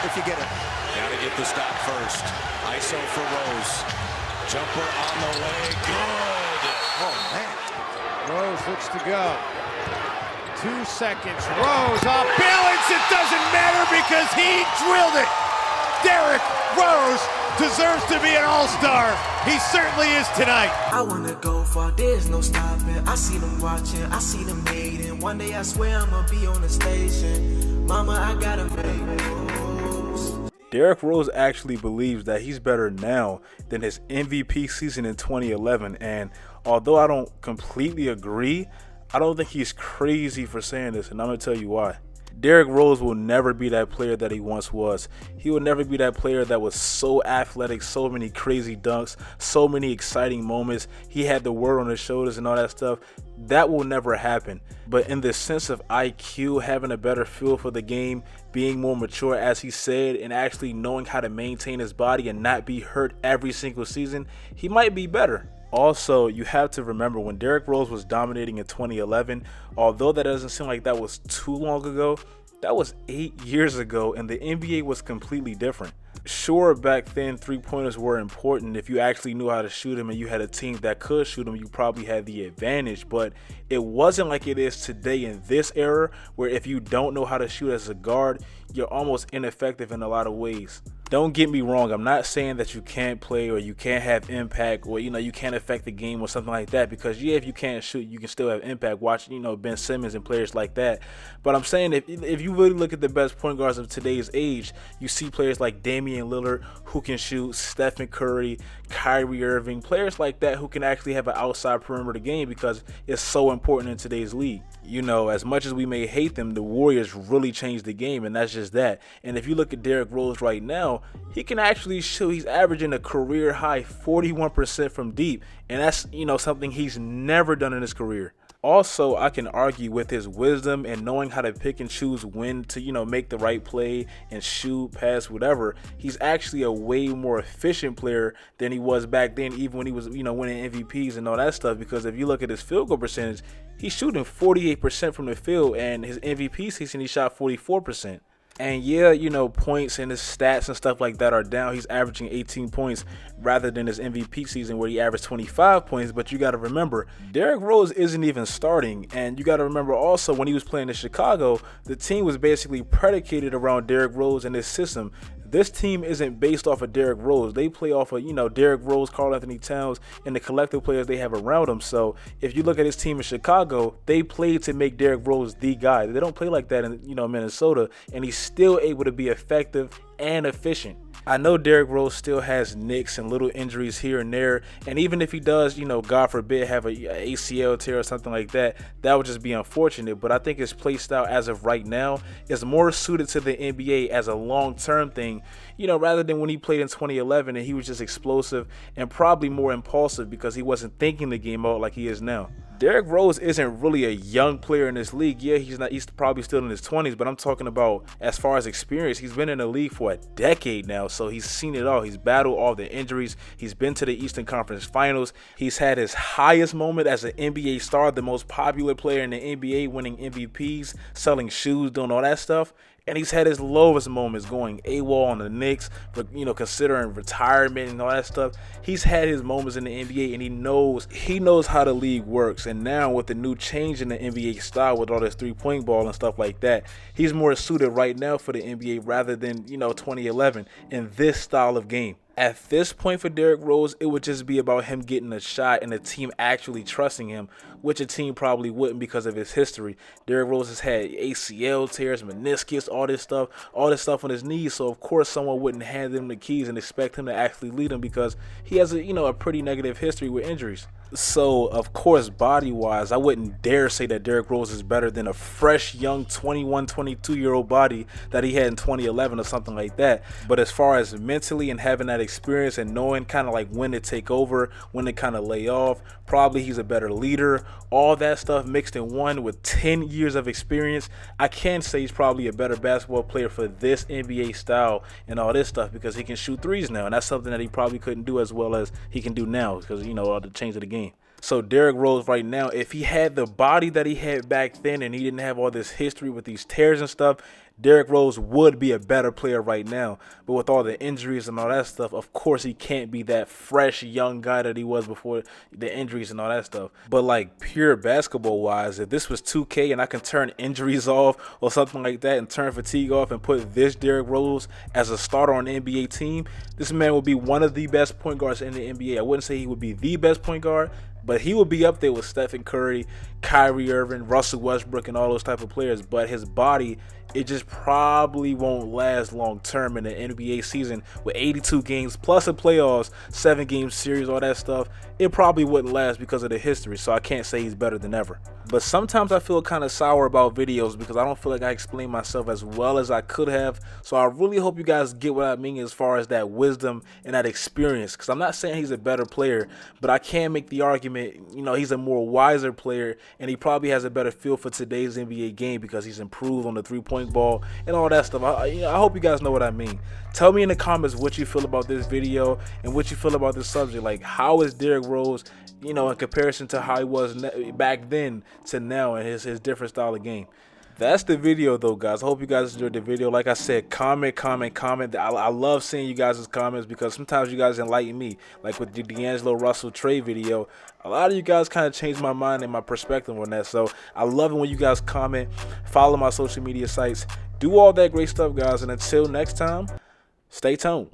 if you get it. Got to get the stop first. ISO for Rose. Jumper on the way. Good. Oh, man. Rose looks to go. 2 seconds. Rose off balance. It doesn't matter because he drilled it. Derrick Rose deserves to be an all-star. He certainly is tonight. I wanna go far, there's no stopping. I see them watching, I see them hating. One day I swear I'ma be on the station. Mama, I gotta make moves. Derrick Rose actually believes that he's better now than his MVP season in 2011, and although I don't completely agree, I don't think he's crazy for saying this, and I'm going to tell you why. Derrick Rose will never be that player that he once was. He will never be that player that was so athletic, so many crazy dunks, so many exciting moments. He had the world on his shoulders and all that stuff. That will never happen. But in the sense of IQ, having a better feel for the game, being more mature, as he said, and actually knowing how to maintain his body and not be hurt every single season, he might be better. Also, you have to remember when Derrick Rose was dominating in 2011, although that doesn't seem like that was too long ago, that was 8 years ago, and the NBA was completely different. Sure, back then, three-pointers were important. If you actually knew how to shoot them and you had a team that could shoot them, you probably had the advantage. But it wasn't like it is today in this era, where if you don't know how to shoot as a guard, you're almost ineffective in a lot of ways. Don't get me wrong, I'm not saying that you can't play or you can't have impact or, you can't affect the game or something like that, because, yeah, if you can't shoot, you can still have impact. Watch, Ben Simmons and players like that. But I'm saying if you really look at the best point guards of today's age, you see players like Damian Lillard who can shoot, Stephen Curry, Kyrie Irving, players like that who can actually have an outside perimeter game because it's so important in today's league. As much as we may hate them, the Warriors really changed the game, and that's just that. And if you look at Derrick Rose right now, he can actually shoot. He's averaging a career high 41% from deep, and that's, something he's never done in his career. Also, I can argue with his wisdom and knowing how to pick and choose when to, make the right play and shoot, pass, whatever. He's actually a way more efficient player than he was back then, even when he was, winning MVPs and all that stuff. Because if you look at his field goal percentage, he's shooting 48% from the field, and his MVP season, he shot 44%. And yeah, points and his stats and stuff like that are down. He's averaging 18 points rather than his MVP season where he averaged 25 points. But you got to remember, Derrick Rose isn't even starting. And you got to remember also, when he was playing in Chicago, the team was basically predicated around Derrick Rose and his system. This team isn't based off of Derrick Rose. They play off of, Derrick Rose, Karl-Anthony Towns, and the collective players they have around him. So if you look at his team in Chicago, they played to make Derrick Rose the guy. They don't play like that in, Minnesota, and he's still able to be effective and efficient. I know Derrick Rose still has nicks and little injuries here and there, and even if he does, God forbid, have a ACL tear or something like that, that would just be unfortunate. But I think his play style as of right now is more suited to the NBA as a long-term thing, rather than when he played in 2011 and he was just explosive and probably more impulsive because he wasn't thinking the game out like he is now. Derrick Rose isn't really a young player in this league. Yeah, he's probably still in his 20s, but I'm talking about as far as experience. He's been in the league for a decade now, so he's seen it all. He's battled all the injuries. He's been to the Eastern Conference Finals. He's had his highest moment as an NBA star, the most popular player in the NBA, winning MVPs, selling shoes, doing all that stuff. And he's had his lowest moments going AWOL on the Knicks, but considering retirement and all that stuff. He's had his moments in the NBA, and he knows how the league works. And now with the new change in the NBA style, with all this three-point ball and stuff like that, he's more suited right now for the NBA rather than 2011 in this style of game. At this point for Derrick Rose, it would just be about him getting a shot and the team actually trusting him, which a team probably wouldn't because of his history. Derrick Rose has had ACL tears, meniscus, all this stuff on his knees. So of course someone wouldn't hand him the keys and expect him to actually lead them because he has a pretty negative history with injuries. So of course, body-wise, I wouldn't dare say that Derrick Rose is better than a fresh, young 21, 22-year-old body that he had in 2011 or something like that. But as far as mentally and having that experience and knowing kind of like when to take over, when to kind of lay off, probably he's a better leader. All that stuff mixed in one with 10 years of experience, I can say he's probably a better basketball player for this NBA style and all this stuff because he can shoot threes now. And that's something that he probably couldn't do as well as he can do now because, all the change of the game. So Derrick Rose right now, if he had the body that he had back then and he didn't have all this history with these tears and stuff, Derrick Rose would be a better player right now. But with all the injuries and all that stuff, of course he can't be that fresh young guy that he was before the injuries and all that stuff. But like pure basketball wise, if this was 2K and I can turn injuries off or something like that and turn fatigue off and put this Derrick Rose as a starter on an NBA team, this man would be one of the best point guards in the NBA. I wouldn't say he would be the best point guard, but he would be up there with Stephen Curry, Kyrie Irving, Russell Westbrook, and all those type of players. But his body, it just probably won't last long term in the NBA season with 82 games plus a playoffs, 7-game series, all that stuff. It probably wouldn't last because of the history, so I can't say he's better than ever. But sometimes I feel kind of sour about videos because I don't feel like I explain myself as well as I could have. So I really hope you guys get what I mean as far as that wisdom and that experience, because I'm not saying he's a better player, but I can make the argument, you know, he's a more wiser player and he probably has a better feel for today's NBA game because he's improved on the three-point ball and all that stuff. I hope you guys know what I mean. Tell me in the comments what you feel about this video and what you feel about this subject. Like, how is Derrick Rose, you know, in comparison to how he was back then to now and his different style of game? That's the video though, guys. I hope you guys enjoyed the video. Like I said, comment. I love seeing you guys' comments because sometimes you guys enlighten me. Like with the D'Angelo Russell trade video, a lot of you guys kind of changed my mind and my perspective on that. So I love it when you guys comment, follow my social media sites, do all that great stuff, guys. And until next time, stay tuned.